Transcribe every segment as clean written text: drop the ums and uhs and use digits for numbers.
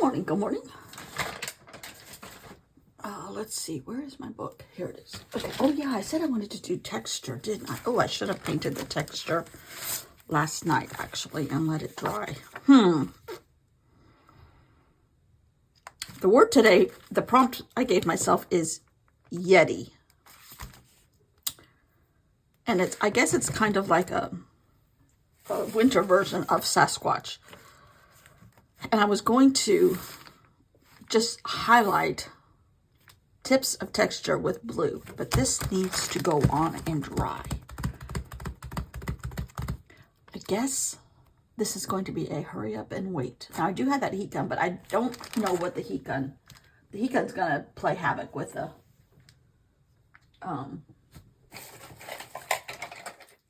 morning, good morning. Let's see, where is my book? Here it is. Okay. Oh yeah, I said I wanted to do texture, didn't I? Oh, I should have painted the texture last night, actually, and let it dry. The word today, the prompt I gave myself is Yeti. And I guess it's kind of like a winter version of Sasquatch. And I was going to just highlight tips of texture with blue, but this needs to go on and dry. I guess this is going to be a hurry up and wait. Now I do have that heat gun, but I don't know what the heat gun's gonna play havoc with the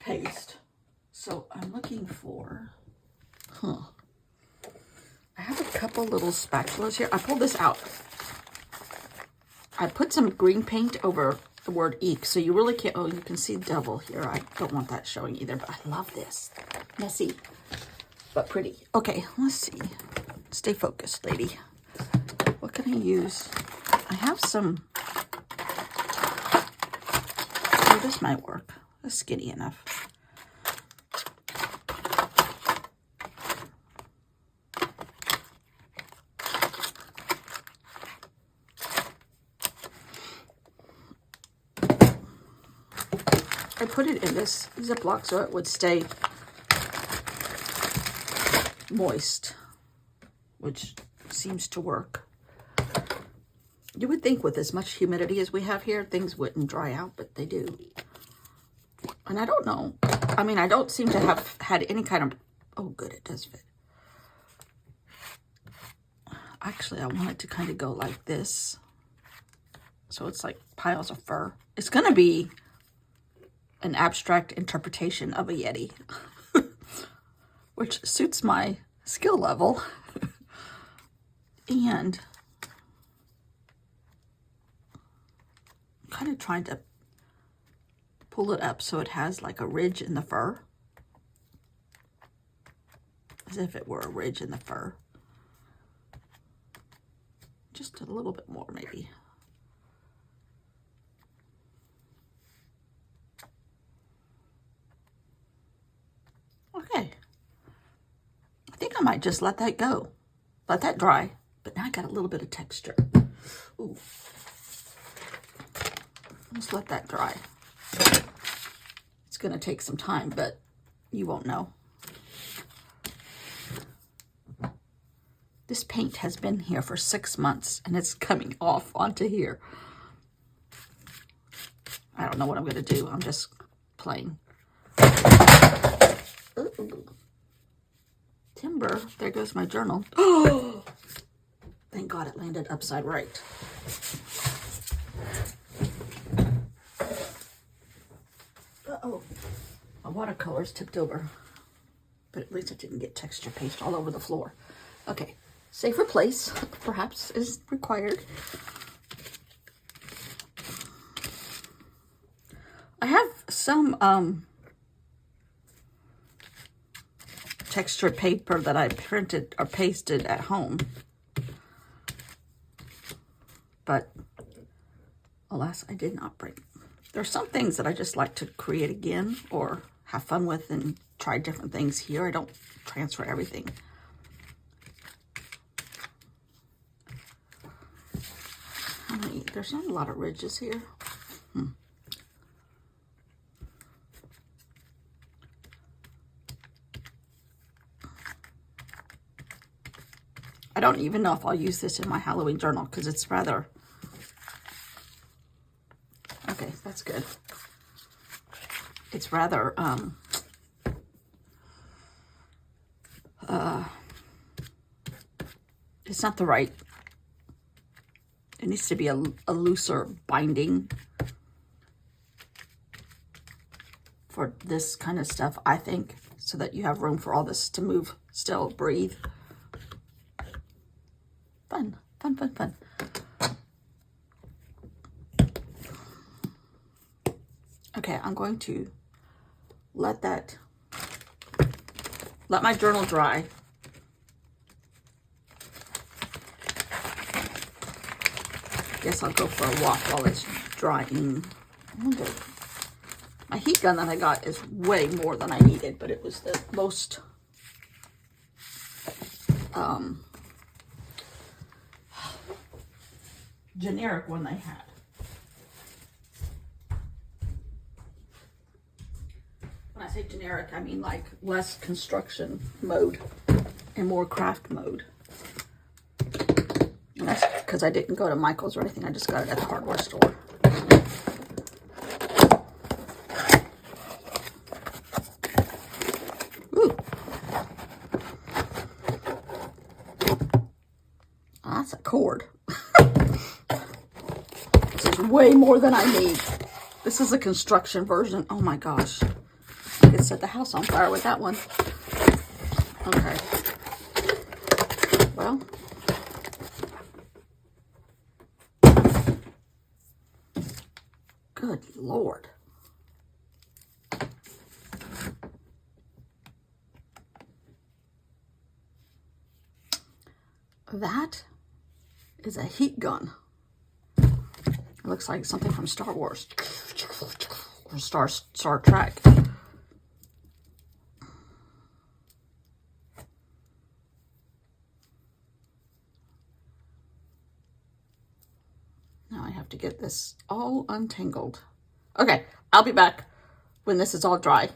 paste. So I'm looking for, I have a couple little spatulas here. I pulled this out. I put some green paint over the word eek, so you really can't, oh, you can see devil here. I don't want that showing either, but I love this. Messy, but pretty. Okay, let's see. Stay focused, lady. What can I use? I have some, oh, this might work. It's skinny enough. I put it in this Ziploc so it would stay moist, which seems to work. You would think with as much humidity as we have here, things wouldn't dry out, but they do. And I don't know. I mean, I don't seem to have had any kind of, oh good, it does fit. Actually, I want it to kind of go like this. So it's like piles of fur. It's going to be an abstract interpretation of a Yeti, which suits my skill level. And I'm kind of trying to pull it up so it has like a ridge in the fur, as if it were a ridge in the fur. Just a little bit more, maybe. Okay. I think I might just let that go. Let that dry. But now I got a little bit of texture. Ooh. Just let that dry. It's going to take some time, but you won't know. This paint has been here for 6 months, and it's coming off onto here. I don't know what I'm going to do. I'm just playing. Ooh. Timber. There goes my journal. Oh! Thank God it landed upside right. Uh-oh. My watercolor's tipped over. But at least it didn't get texture paste all over the floor. Okay. Safer place, perhaps, is required. I have some textured paper that I printed or pasted at home. But alas, I did not bring. There are some things that I just like to create again or have fun with and try different things here. I don't transfer everything. There's not a lot of ridges here. I don't even know if I'll use this in my Halloween journal because it's rather... Okay, that's good. It's rather, it's not the right... It needs to be a looser binding for this kind of stuff, I think, so that you have room for all this to move, still breathe. Fun, fun, fun, fun. Okay, I'm going to let my journal dry. guess I'll go for a walk while it's drying. I wonder, my heat gun that I got is way more than I needed, but it was the most generic one they had. When I say generic, I mean like less construction mode and more craft mode. And that's because I didn't go to Michael's or anything. I just got it at the hardware store. Ooh. That's a cord. This is way more than I need. This is a construction version. Oh my gosh. I could set the house on fire with that one. Okay. Well. Good Lord. That is a heat gun. It looks like something from Star Wars or Star Trek. Now I have to get this all untangled. Okay, I'll be back when this is all dry.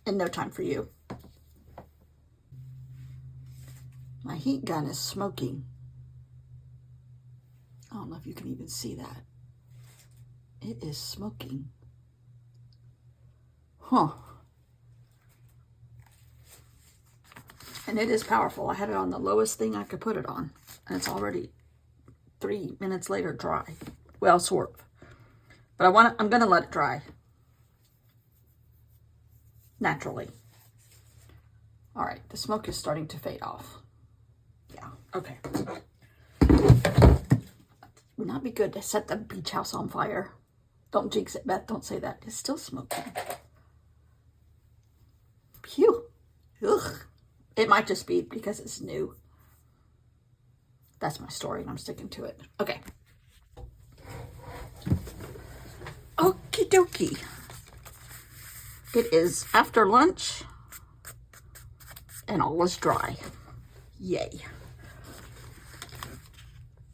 In no time for you. My heat gun is smoking. I don't know if you can even see that. It is smoking. Huh. And it is powerful. I had it on the lowest thing I could put it on. And it's already 3 minutes later dry. Well, sort of. But I'm going to let it dry. Naturally. All right. The smoke is starting to fade off. Yeah. Okay. Would not be good to set the beach house on fire. Don't jinx it, Beth. Don't say that. It's still smoking. Phew. Ugh. It might just be because it's new. That's my story, and I'm sticking to it. Okay. Okie dokie. It is after lunch, and all is dry. Yay.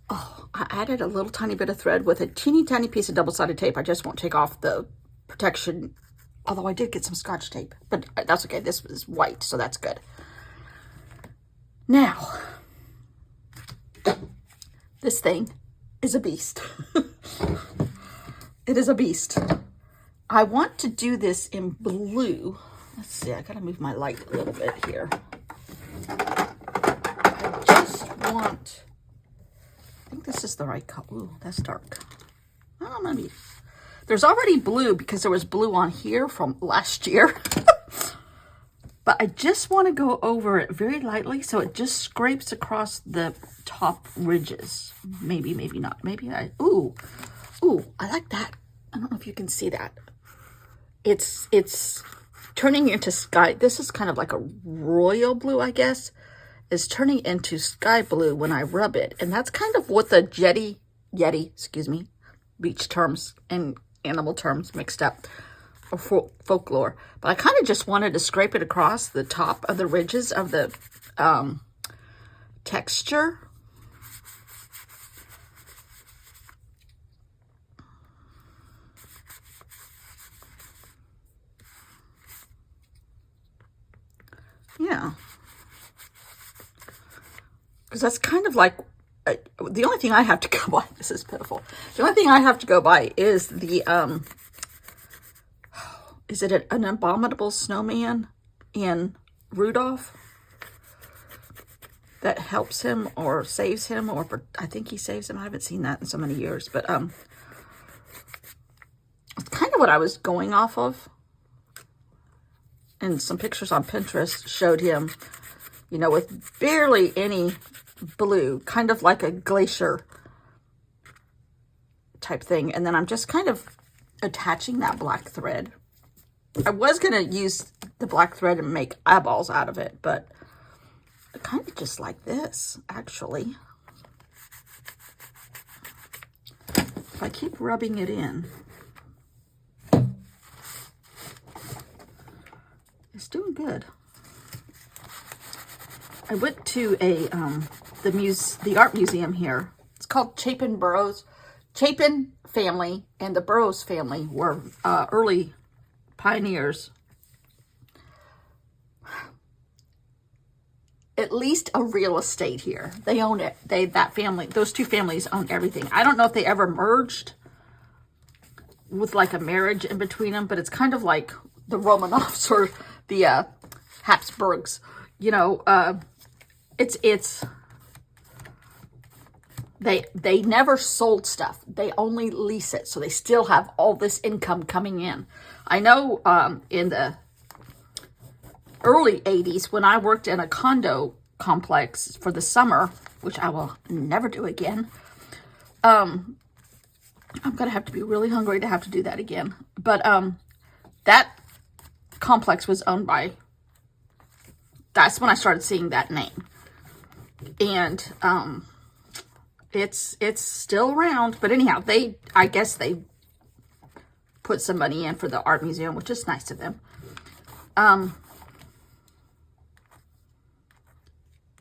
Oh, I added a little tiny bit of thread with a teeny tiny piece of double-sided tape. I just won't take off the protection, although I did get some Scotch tape, but that's okay. This is white, so that's good. Now, this thing is a beast. It is a beast. I want to do this in blue. Let's see, I gotta move my light a little bit here. I just want, I think this is the right color. Ooh, that's dark. Oh, maybe. There's already blue because there was blue on here from last year. But I just want to go over it very lightly so it just scrapes across the top ridges. Maybe, maybe not. Maybe I, ooh, I like that. I don't know if you can see that. It's turning into sky. This is kind of like a royal blue, I guess. Is turning into sky blue when I rub it. And that's kind of what the Yeti, excuse me, beach terms and animal terms mixed up. Or folklore, but I kind of just wanted to scrape it across the top of the ridges of the texture. Yeah, because that's kind of like the only thing I have to go by. This is pitiful. The only thing I have to go by is the is it an abominable snowman in Rudolph that helps him or saves him, or I think he saves him. I haven't seen that in so many years, but it's kind of what I was going off of. And some pictures on Pinterest showed him, you know, with barely any blue, kind of like a glacier type thing. And then I'm just kind of attaching that black thread. I was going to use the black thread and make eyeballs out of it, but kind of just like this, actually. I keep rubbing it in, it's doing good. I went to the art museum here. It's called Chapin Burroughs. Chapin family and the Burroughs family were early pioneers. At least a real estate here. They own it. Those two families own everything. I don't know if they ever merged with like a marriage in between them, but it's kind of like the Romanovs or the Habsburgs. You know, they never sold stuff. They only lease it, so they still have all this income coming in. I know in the early 80s, when I worked in a condo complex for the summer, which I will never do again. I'm going to have to be really hungry to have to do that again. But that complex was owned by, that's when I started seeing that name. And it's still around. But anyhow, I guess they put some money in for the art museum, which is nice of them.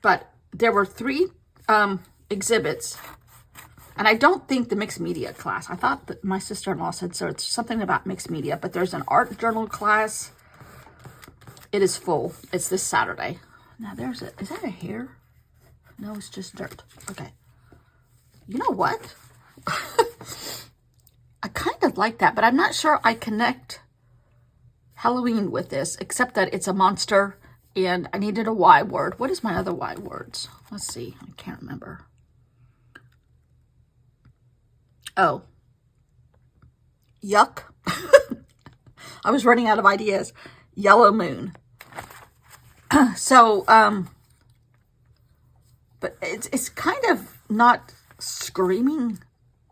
But there were 3 exhibits, and I don't think the mixed media class. I thought that my sister-in-law said so. It's something about mixed media, but there's an art journal class. It is full. It's this Saturday. Now is that a hair? No, it's just dirt. Okay. You know what? I kind of like that, but I'm not sure I connect Halloween with this, except that it's a monster. And I needed a Y word. What is my other Y words? Let's see. I can't remember. Oh. Yuck. I was running out of ideas. Yellow moon. So, but it's kind of not screaming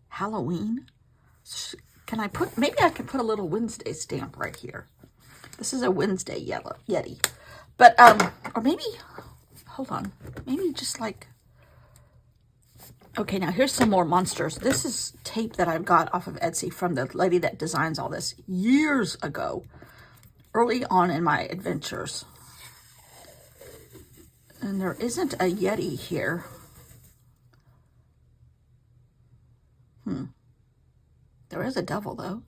Halloween. Can I maybe I can put a little Wednesday stamp right here. This is a Wednesday Yeti. But, or maybe, hold on, maybe just like, okay, now here's some more monsters. This is tape that I've got off of Etsy from the lady that designs all this years ago, early on in my adventures. And there isn't a Yeti here. There is a devil, though.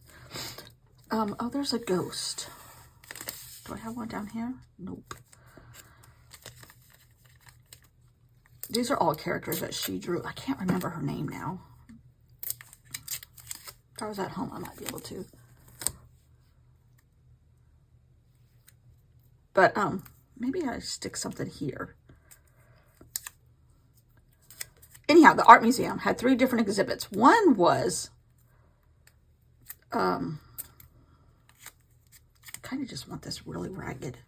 Oh, there's a ghost. Do I have one down here? Nope. These are all characters that she drew. I can't remember her name now. If I was at home, I might be able to. But maybe I stick something here. Anyhow, the art museum had 3 different exhibits. One was kind of just want this really ragged.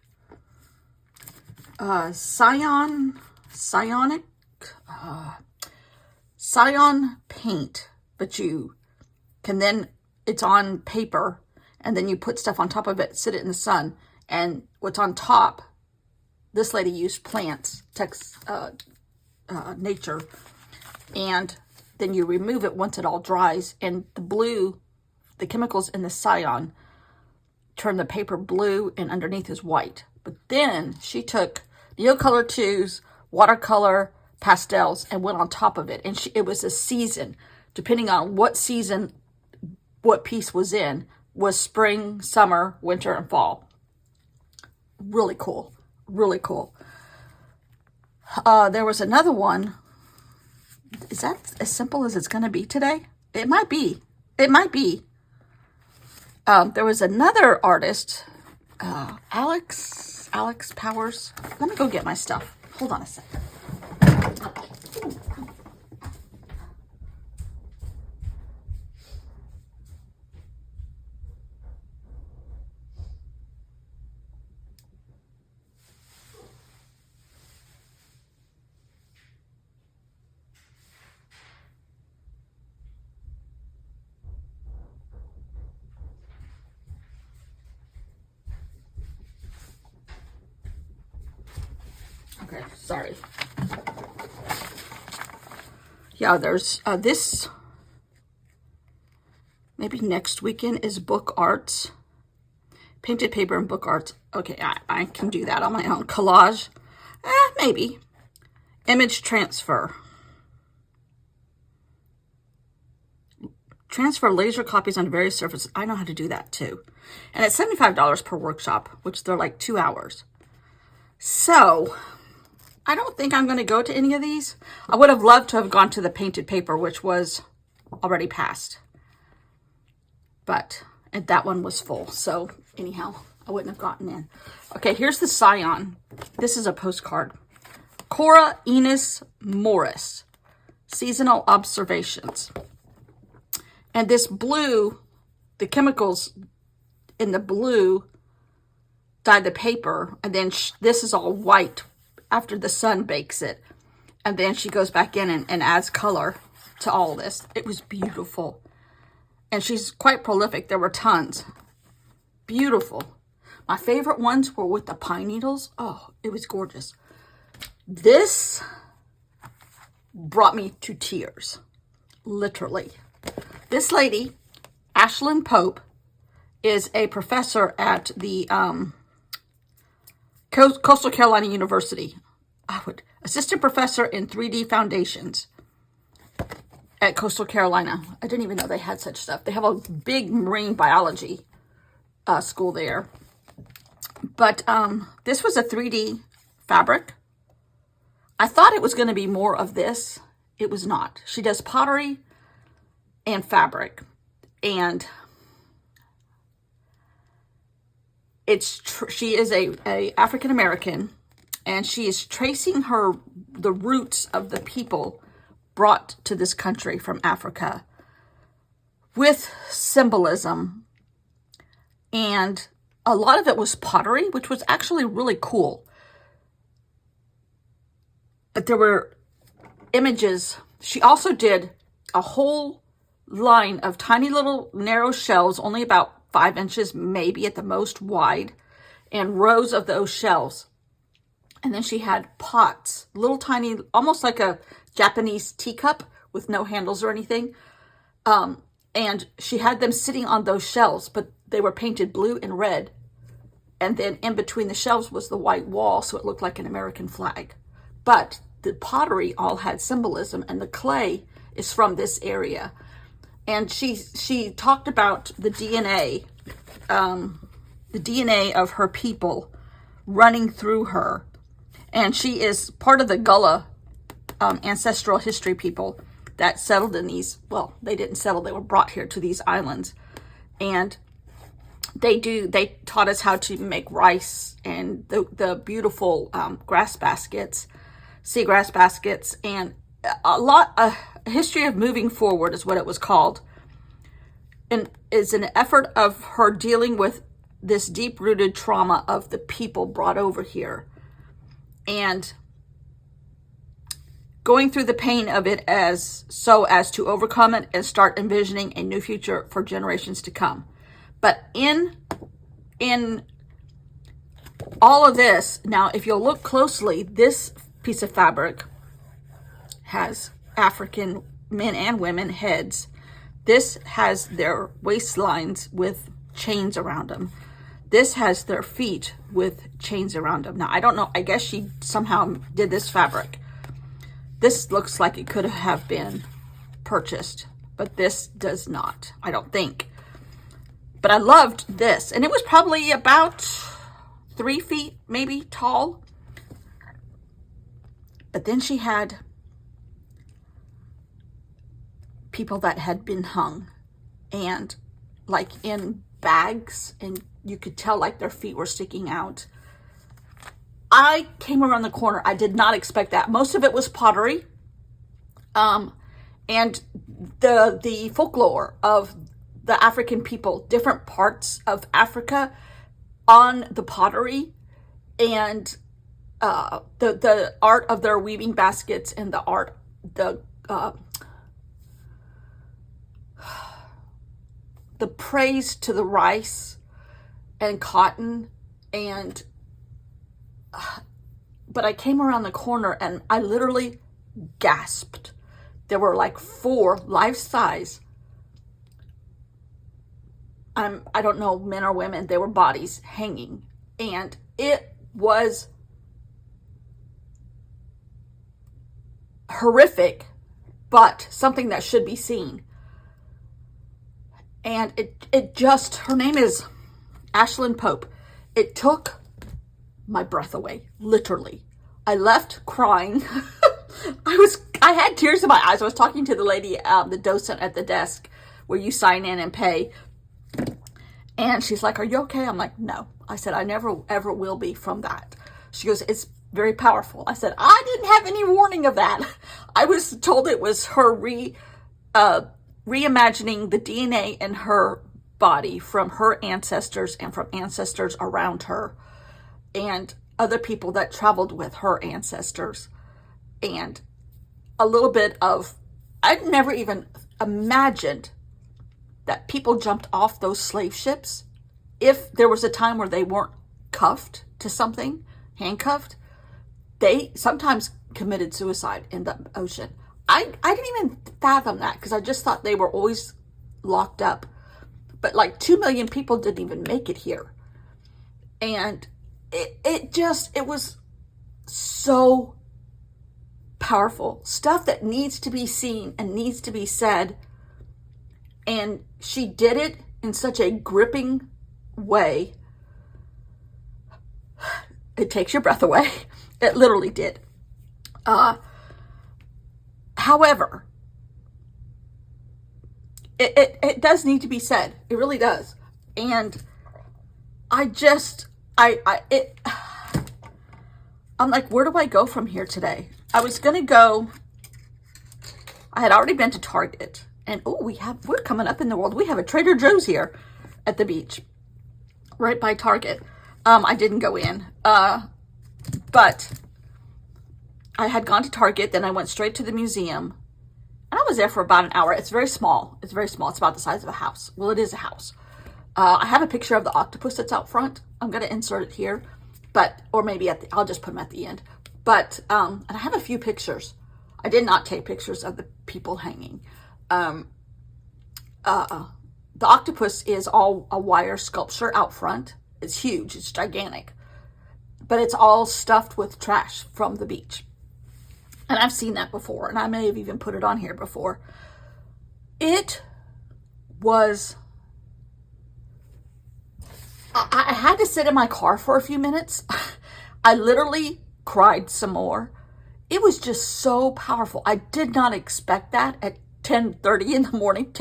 Scion paint, but you can then, it's on paper, and then you put stuff on top of it, sit it in the sun, and what's on top, this lady used plants, nature, and then you remove it once it all dries, and the blue, the chemicals in the Scion turn the paper blue and underneath is white. But then she took Neocolor 2s, watercolor, pastels, and went on top of it. And it was a season, depending on what season, what piece was in, was spring, summer, winter, and fall. Really cool. Really cool. There was another one. Is that as simple as it's going to be today? It might be. It might be. There was another artist, Alex Powers. Let me go get my stuff. Hold on a second. Okay, sorry. Yeah, there's this Maybe next weekend is book arts. Painted paper and book arts. Okay, I can do that on my own. Collage. Maybe. Image transfer. Transfer laser copies onto various surfaces. I know how to do that too. And it's $75 per workshop, which they're like 2 hours. So, I don't think I'm going to go to any of these. I would have loved to have gone to the painted paper, which was already passed. But and that one was full. So, anyhow, I wouldn't have gotten in. Okay, here's the Scion. This is a postcard. Cora Enos Morris. Seasonal Observations. And this blue, the chemicals in the blue dye the paper. And then this is all white after the sun bakes it. And then she goes back in and adds color to all this. It was beautiful. And she's quite prolific. There were tons. Beautiful. My favorite ones were with the pine needles. Oh, it was gorgeous. This brought me to tears. Literally. This lady, Ashlyn Pope, is a professor at the Coastal Carolina University. Assistant professor in 3D foundations at Coastal Carolina. I didn't even know they had such stuff. They have a big marine biology school there. But this was a 3D fabric. I thought it was going to be more of this. It was not. She does pottery and fabric. And she is a African American, and she is tracing the roots of the people brought to this country from Africa with symbolism. And a lot of it was pottery, which was actually really cool. But there were images. She also did a whole line of tiny little narrow shelves, only about 5 inches, maybe at the most wide, and rows of those shelves. And then she had pots, little tiny, almost like a Japanese teacup with no handles or anything. And she had them sitting on those shelves, but they were painted blue and red. And then in between the shelves was the white wall, so it looked like an American flag. But the pottery all had symbolism, and the clay is from this area. And she talked about the DNA of her people running through her. And she is part of the Gullah ancestral history people that settled in these, well, they didn't settle, they were brought here to these islands. And they taught us how to make rice and the beautiful grass baskets, seagrass baskets, and a history of moving forward is what it was called. And is an effort of her dealing with this deep-rooted trauma of the people brought over here. And going through the pain of it as to overcome it and start envisioning a new future for generations to come. But in all of this, now if you'll look closely, this piece of fabric has African men and women heads. This has their waistlines with chains around them. This has their feet with chains around them. Now, I don't know. I guess she somehow did this fabric. This looks like it could have been purchased, but this does not, I don't think. But I loved this. And it was probably about 3 feet, maybe, tall. But then she had people that had been hung and like in bags, and you could tell like their feet were sticking out. I came around the corner. I did not expect that. Most of it was pottery. And the folklore of the African people, different parts of Africa on the pottery, and the art of their weaving baskets, and the praise to the rice and cotton. And but I came around the corner and I literally gasped. There were like 4 life-size I don't know, men or women, they were bodies hanging. And it was horrific, but something that should be seen. And it just, her name is Ashlyn Pope. It took my breath away, literally. I left crying. I had tears in my eyes. I was talking to the lady, the docent at the desk where you sign in and pay. And she's like, "Are you okay?" I'm like, "No." I said, "I never, ever will be from that." She goes, "It's very powerful." I said, "I didn't have any warning of that." I was told it was her reimagining the DNA in her body from her ancestors and from ancestors around her and other people that traveled with her ancestors. And a little bit of, I'd never even imagined that people jumped off those slave ships. If there was a time where they weren't cuffed to something, handcuffed, they sometimes committed suicide in the ocean. I didn't even fathom that because I just thought they were always locked up. But like 2 million people didn't even make it here. And it was so powerful. Stuff that needs to be seen and needs to be said. And she did it in such a gripping way. It takes your breath away. It literally did. However, it does need to be said. It really does. And I'm like, where do I go from here today? I was going to go, I had already been to Target. And we're coming up in the world. We have a Trader Joe's here at the beach, right by Target. I didn't go in, but I had gone to Target. Then I went straight to the museum, and I was there for about an hour. It's very small. It's very small. It's about the size of a house. Well, it is a house. I have a picture of the octopus that's out front. I'm going to insert it here, or maybe I'll just put them at the end. But and I have a few pictures. I did not take pictures of the people hanging. The octopus is all a wire sculpture out front. It's huge. It's gigantic. But it's all stuffed with trash from the beach. And I've seen that before. And I may have even put it on here before. It was... I had to sit in my car for a few minutes. I literally cried some more. It was just so powerful. I did not expect that at 10:30 in the morning,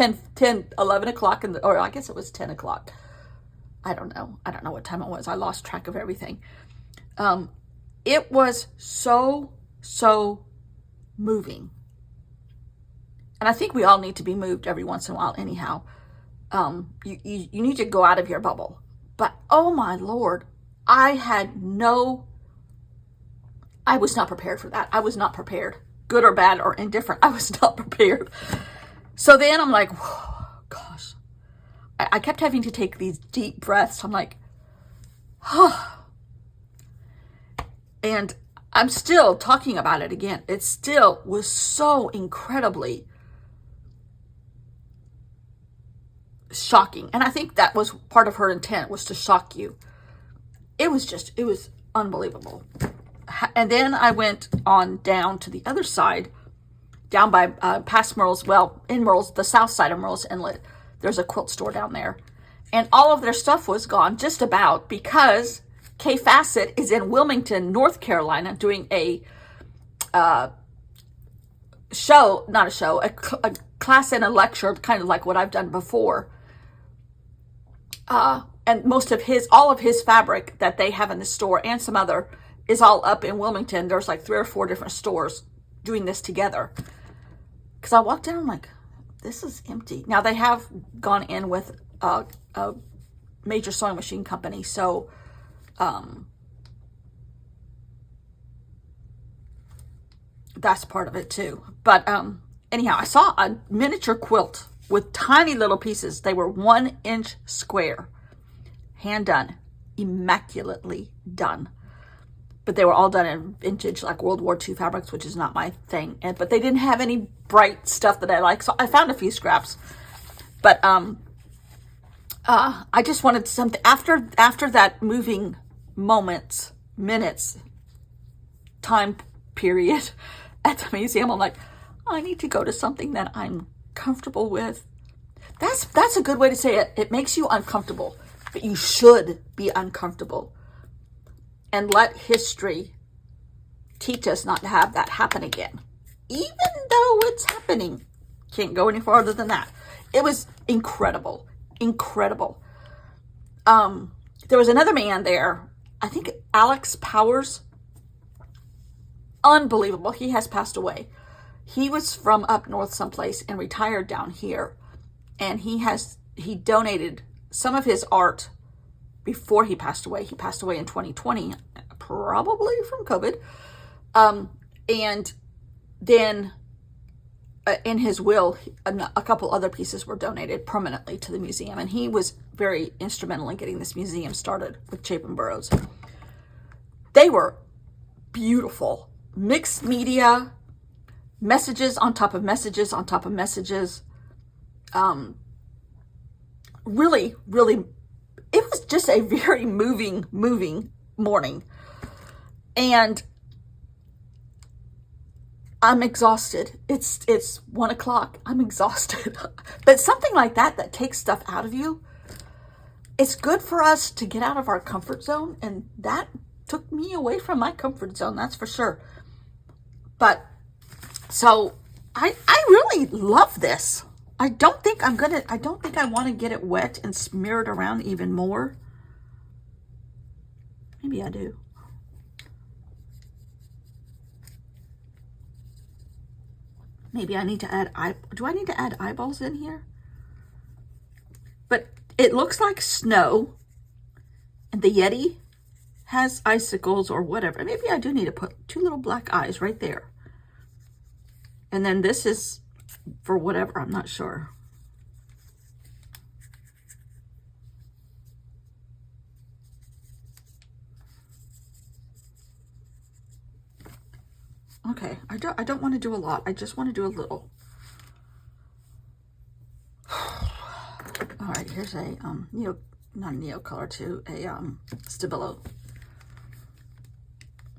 11 o'clock, or I guess it was 10 o'clock. I don't know what time it was. I lost track of everything. It was so moving. And I think we all need to be moved every once in a while anyhow. You need to go out of your bubble. But, oh my Lord, I was not prepared for that. I was not prepared. Good or bad or indifferent. I was not prepared. So then I'm like, whoa, gosh. I kept having to take these deep breaths. I'm like, oh. And I'm still talking about it again. It still was so incredibly shocking. And I think that was part of her intent, was to shock you. It was unbelievable. And then I went on down to the other side, down by past Murrells, in Murrells, the south side of Murrells Inlet. There's a quilt store down there. And all of their stuff was gone, just about, because Kay Fassett is in Wilmington, North Carolina, doing a class and a lecture, kind of like what I've done before. And all of his fabric that they have in the store and some other is all up in Wilmington. There's like 3 or 4 different stores doing this together. Because I walked in, I'm like, this is empty. Now they have gone in with a major sewing machine company, so that's part of it too. But anyhow, I saw a miniature quilt with tiny little pieces. They were 1 inch square, hand done, immaculately done. But they were all done in vintage, like World War II fabrics, which is not my thing. But they didn't have any bright stuff that I like, so I found a few scraps. But I just wanted something after that moving minutes time period at the museum. I'm like, I need to go to something that I'm comfortable with. That's a good way to say it. It makes you uncomfortable, but you should be uncomfortable and let history teach us not to have that happen again, even though it's happening. Can't go any farther than that. It was incredible. There was another man there, I think Alex Powers. Unbelievable. He has passed away. He was from up north someplace and retired down here, and he donated some of his art before he passed away. He passed away in 2020, probably from COVID. And then in his will, a couple other pieces were donated permanently to the museum, and he was very instrumental in getting this museum started with Chapin Burroughs. They were beautiful, mixed media, messages on top of messages on top of messages. Really, it was just a very moving morning, and I'm exhausted. It's 1 o'clock. I'm exhausted. But something like that takes stuff out of you, it's good for us to get out of our comfort zone. And that took me away from my comfort zone, that's for sure. But so I really love this. I don't think I want to get it wet and smear it around even more. Maybe I do. Maybe I need to add do I need to add eyeballs in here? But it looks like snow, and the Yeti has icicles or whatever. Maybe I do need to put 2 little black eyes right there. And then this is for whatever, I'm not sure. Okay, I don't want to do a lot. I just want to do a little. All right, here's a not a Neocolor too, a Stabilo.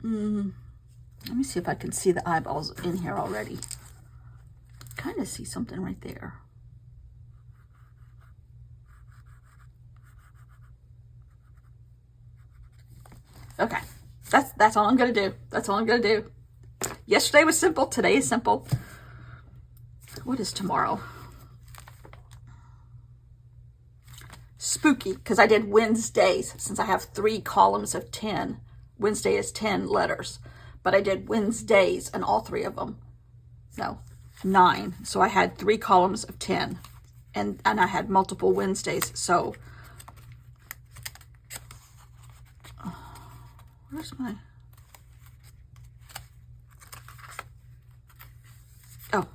Let me see if I can see the eyeballs in here already. Kind of see something right there. Okay, that's all I'm gonna do. That's all I'm gonna do. Yesterday was simple. Today is simple. What is tomorrow? Spooky, because I did Wednesdays. Since I have 3 columns of 10, Wednesday is 10 letters. But I did Wednesdays, and all 3 of them, no, 9. So I had 3 columns of 10, and I had multiple Wednesdays. So where's my... Oh,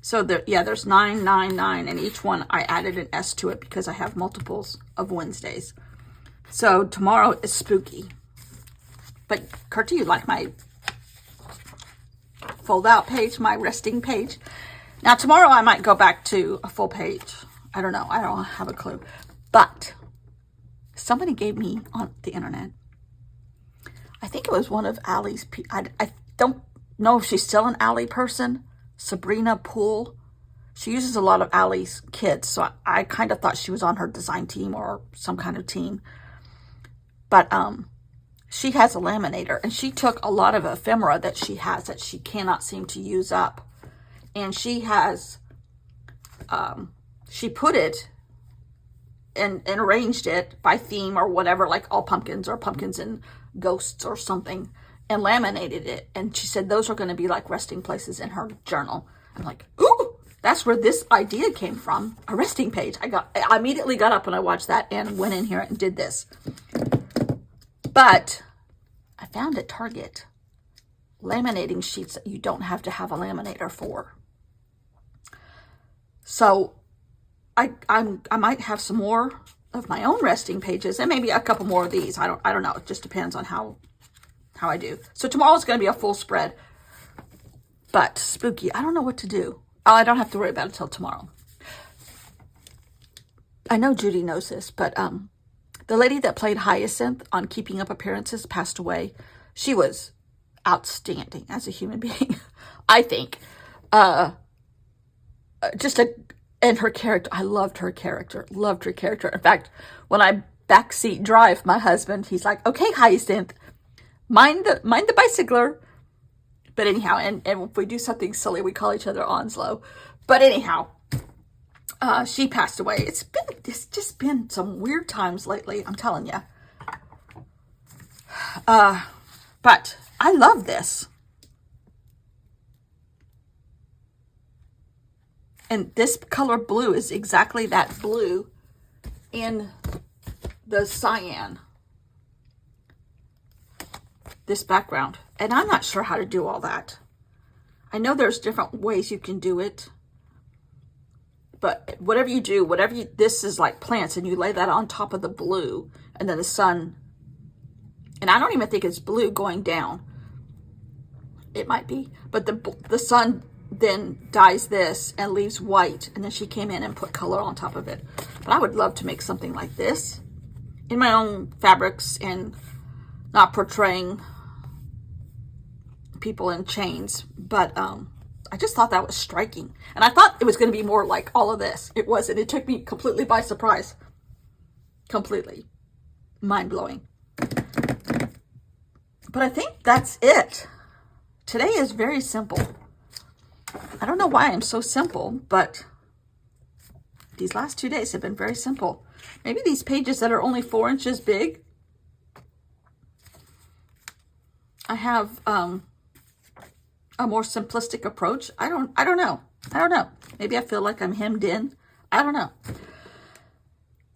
so there's 9, 9, 9, and each one I added an S to it because I have multiples of Wednesdays. So tomorrow is spooky. But Kurt, do you like my fold out page, my resting page? Now tomorrow I might go back to a full page. I don't know. I don't have a clue. But somebody gave me on the internet, I think it was one of Allie's, I don't know if she's still an Allie person, Sabrina Poole. She uses a lot of Allie's kids, so I kind of thought she was on her design team or some kind of team. But she has a laminator, and she took a lot of ephemera that she has that she cannot seem to use up. And she has, she put it and arranged it by theme or whatever, like all pumpkins or pumpkins and ghosts or something, and laminated it. And she said those are going to be like resting places in her journal. I'm like, ooh, that's where this idea came from, a resting page. I immediately got up when I watched that and went in here and did this. But I found at Target laminating sheets that you don't have to have a laminator for. So I might have some more of my own resting pages and maybe a couple more of these. I don't know. It just depends on how I do. So tomorrow's going to be a full spread. But spooky, I don't know what to do. Oh, I don't have to worry about it till tomorrow. I know Judy knows this, but the lady that played Hyacinth on Keeping Up Appearances passed away. She was outstanding as a human being, I think. And her character, I loved her character. In fact, when I backseat drive my husband, he's like, "Okay, Hyacinth, mind the bicycler." But anyhow, and if we do something silly, we call each other Onslow. But anyhow, she passed away. It's just been some weird times lately, I'm telling you. But I love this. And this color blue is exactly that blue in the cyan. This background. And I'm not sure how to do all that. I know there's different ways you can do it. But whatever you do, this is like plants, and you lay that on top of the blue, and then the sun. And I don't even think it's blue going down. It might be. But the sun then dyes this and leaves white, and then she came in and put color on top of it. But I would love to make something like this in my own fabrics and not portraying people in chains. But I just thought that was striking, and I thought it was going to be more like all of this. It wasn't. It took me completely by surprise. Completely mind-blowing. But I think that's it. Today is very simple. I don't know why I'm so simple, but these last 2 days have been very simple. Maybe these pages that are only 4 inches big. I have a more simplistic approach. I don't know. Maybe I feel like I'm hemmed in. I don't know.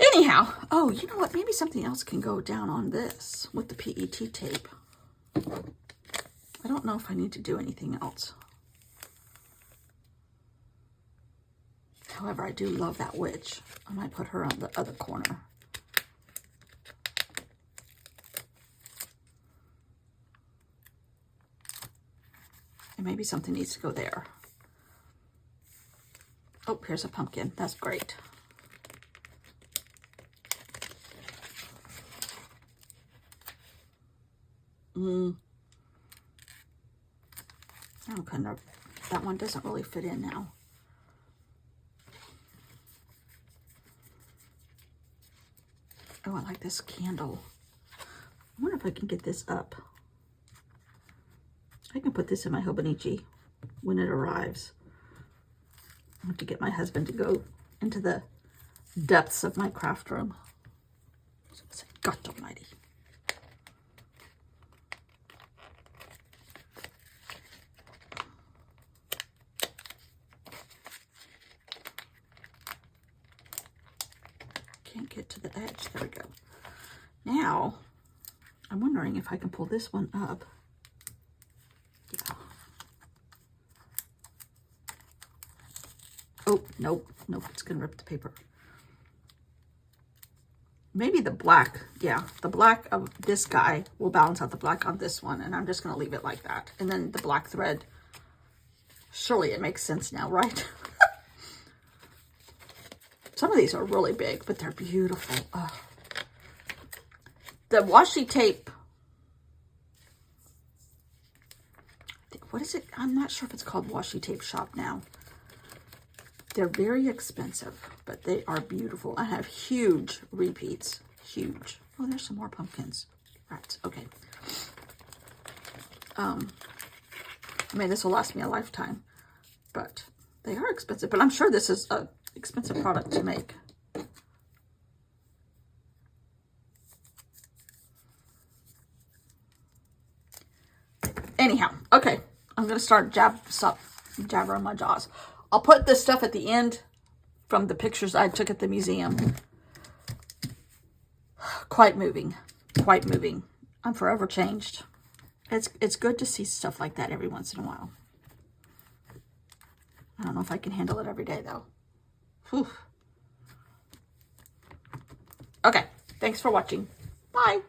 Anyhow, oh, you know what? Maybe something else can go down on this with the PET tape. I don't know if I need to do anything else. However, I do love that witch. I might put her on the other corner. And maybe something needs to go there. Oh, here's a pumpkin. That's great. That one doesn't really fit in now. Oh, I like this candle. I wonder if I can get this up. I can put this in my Hobonichi when it arrives. I have to get my husband to go into the depths of my craft room. God almighty. Can't get to the edge. There we go. Now, I'm wondering if I can pull this one up. Yeah. Oh, nope. It's going to rip the paper. Maybe the black, yeah, the black of this guy will balance out the black on this one, and I'm just going to leave it like that. And then the black thread, surely it makes sense now, right? Some of these are really big, but they're beautiful. Oh. The washi tape, what is it? I'm not sure if it's called Washi Tape Shop now. They're very expensive, but they are beautiful. I have huge repeats. Huge. Oh, there's some more pumpkins. Right, okay. I mean, this will last me a lifetime, but they are expensive. But I'm sure this is an expensive product to make. Anyhow, okay. I'm going to start jabbering my jaws. I'll put this stuff at the end from the pictures I took at the museum. Quite moving. Quite moving. I'm forever changed. It's good to see stuff like that every once in a while. I don't know if I can handle it every day, though. Whew. Okay. Thanks for watching. Bye.